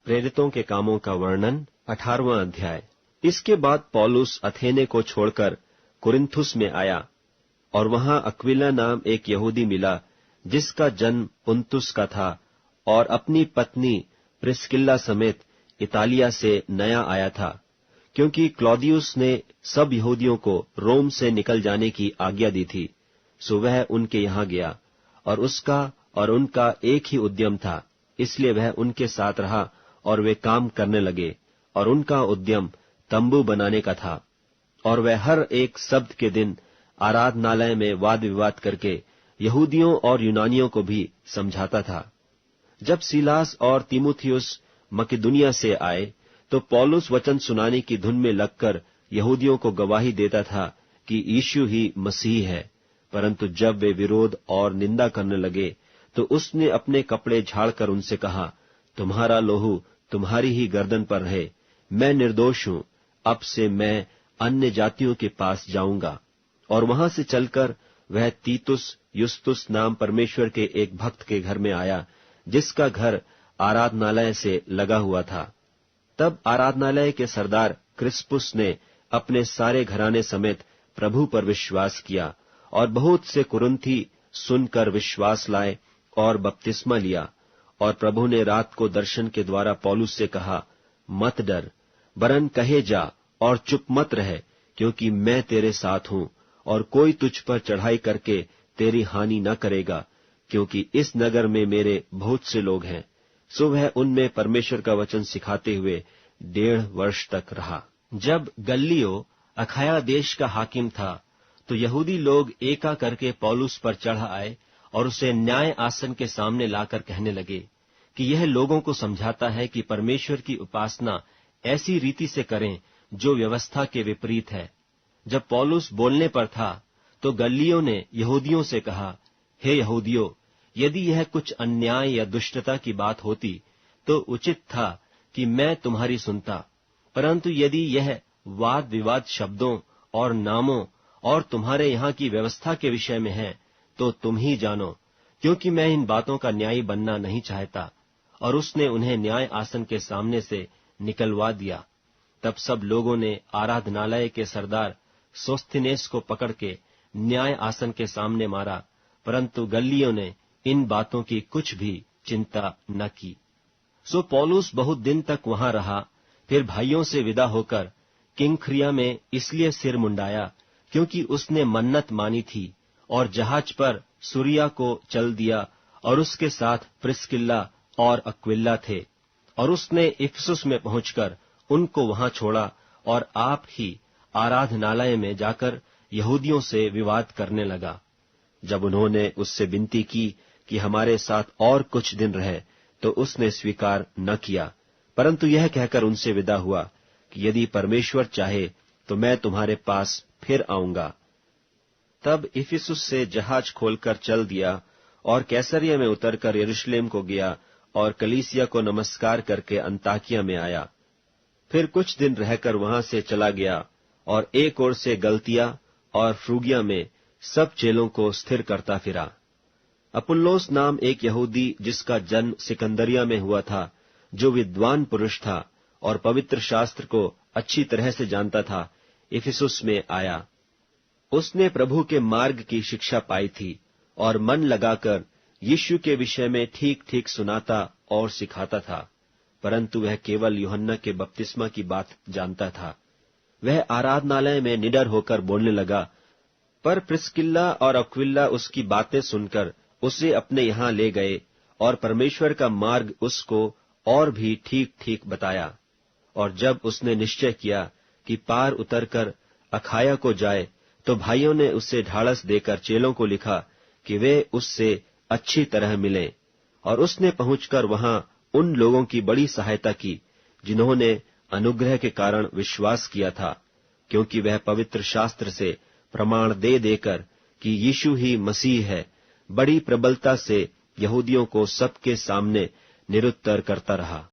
प्रेरितों के कामों का वर्णन 18वां अध्याय। इसके बाद पौलुस अथेने को छोड़कर कुरिन्थुस में आया और वहां अक्विला नाम एक यहूदी मिला जिसका जन्म पुन्तुस का था और अपनी पत्नी प्रिस्किल्ला समेत इतालिया से नया आया था, क्योंकि क्लौदियुस ने सब यहूदियों को रोम से निकल जाने की आज्ञा दी थी। सो वह उनके यहाँ गया और उसका और उनका एक ही उद्यम था, इसलिए वह उनके साथ रहा और वे काम करने लगे और उनका उद्यम तंबू बनाने का था। और वह हर एक सब्त के दिन आराधनालय में वाद विवाद करके यहूदियों और यूनानियों को भी समझाता था। जब सीलास और तीमुथियुस मकिदुनिया से आए तो पौलुस वचन सुनाने की धुन में लगकर यहूदियों को गवाही देता था कि यीशु ही मसीह है। परंतु जब वे विरोध और निंदा करने लगे तो उसने अपने कपड़े झाड़कर उनसे कहा, तुम्हारा लोहू तुम्हारी ही गर्दन पर रहे, मैं निर्दोष हूं, अब से मैं अन्य जातियों के पास जाऊंगा। और वहां से चलकर वह तीतुस युस्तुस नाम परमेश्वर के एक भक्त के घर में आया, जिसका घर आराधनालय से लगा हुआ था। तब आराधनालय के सरदार क्रिस्पुस ने अपने सारे घराने समेत प्रभु पर विश्वास किया और बहुत से कुरिन्थी सुनकर विश्वास लाए और बपतिस्मा लिया। और प्रभु ने रात को दर्शन के द्वारा पौलुस से कहा, मत डर, वरन कहे जा और चुप मत रहे, क्योंकि मैं तेरे साथ हूं और कोई तुझ पर चढ़ाई करके तेरी हानि न करेगा, क्योंकि इस नगर में मेरे बहुत से लोग हैं। सो वह उनमें परमेश्वर का वचन सिखाते हुए 1.5 वर्ष तक रहा। जब गल्लियो अखाया देश का हाकिम था तो यहूदी लोग एका करके पौलुस पर चढ़ आए और उसे न्याय आसन के सामने लाकर कहने लगे कि यह लोगों को समझाता है कि परमेश्वर की उपासना ऐसी रीति से करें जो व्यवस्था के विपरीत है। जब पौलुस बोलने पर था तो गल्लियो ने यहूदियों से कहा, हे यहूदियों, यदि यह कुछ अन्याय या दुष्टता की बात होती तो उचित था कि मैं तुम्हारी सुनता, परंतु यदि यह वाद विवाद शब्दों और नामों और तुम्हारे यहाँ की व्यवस्था के विषय में है तो तुम ही जानो, क्योंकि मैं इन बातों का न्यायी बनना नहीं चाहता। और उसने उन्हें न्याय आसन के सामने से निकलवा दिया। तब सब लोगों ने आराधनालय के सरदार सोस्थिनेस को पकड़ के न्याय आसन के सामने मारा, परंतु गल्लियो ने इन बातों की कुछ भी चिंता न की। सो पौलुस बहुत दिन तक वहां रहा। फिर भाइयों से विदा होकर किंख्रिया में इसलिए सिर मुंडाया क्योंकि उसने मन्नत मानी थी, और जहाज पर सूरिया को चल दिया और उसके साथ प्रिस्किल्ला और अक्विला थे। और उसने इफिसुस में पहुंचकर उनको वहां छोड़ा और आप ही आराधनालय में जाकर यहूदियों से विवाद करने लगा। जब उन्होंने उससे विनती की कि हमारे साथ और कुछ दिन रहे तो उसने स्वीकार न किया, परंतु यह कहकर उनसे विदा हुआ कि यदि परमेश्वर चाहे तो मैं तुम्हारे पास फिर आऊंगा। तब इफिसुस से जहाज खोलकर चल दिया और कैसरिया में उतरकर यरूशलेम को गया और कलीसिया को नमस्कार करके अंताकिया में आया। फिर कुछ दिन रहकर वहां से चला गया और एक ओर से गलतिया और फ्रूगिया में सब चेलों को स्थिर करता फिरा। अपुल्लोस नाम एक यहूदी जिसका जन्म सिकंदरिया में हुआ था, जो विद्वान पुरुष था और पवित्र शास्त्र को अच्छी तरह से जानता था, इफिसुस में आया। उसने प्रभु के मार्ग की शिक्षा पाई थी और मन लगाकर यीशु के विषय में ठीक ठीक सुनाता और सिखाता था, परंतु वह केवल यूहन्ना के बपतिस्मा की बात जानता था। वह आराधनालय में निडर होकर बोलने लगा, पर प्रिस्किल्ला और अक्विला उसकी बातें सुनकर उसे अपने यहाँ ले गए और परमेश्वर का मार्ग उसको और भी ठीक ठीक बताया। और जब उसने निश्चय किया कि पार उतरकर अखाया को जाए तो भाइयों ने उसे ढाढ़स देकर चेलों को लिखा कि वे उससे अच्छी तरह मिलें। और उसने पहुंचकर वहां उन लोगों की बड़ी सहायता की जिन्होंने अनुग्रह के कारण विश्वास किया था, क्योंकि वह पवित्र शास्त्र से प्रमाण दे देकर कि यीशु ही मसीह है, बड़ी प्रबलता से यहूदियों को सबके सामने निरुत्तर करता रहा।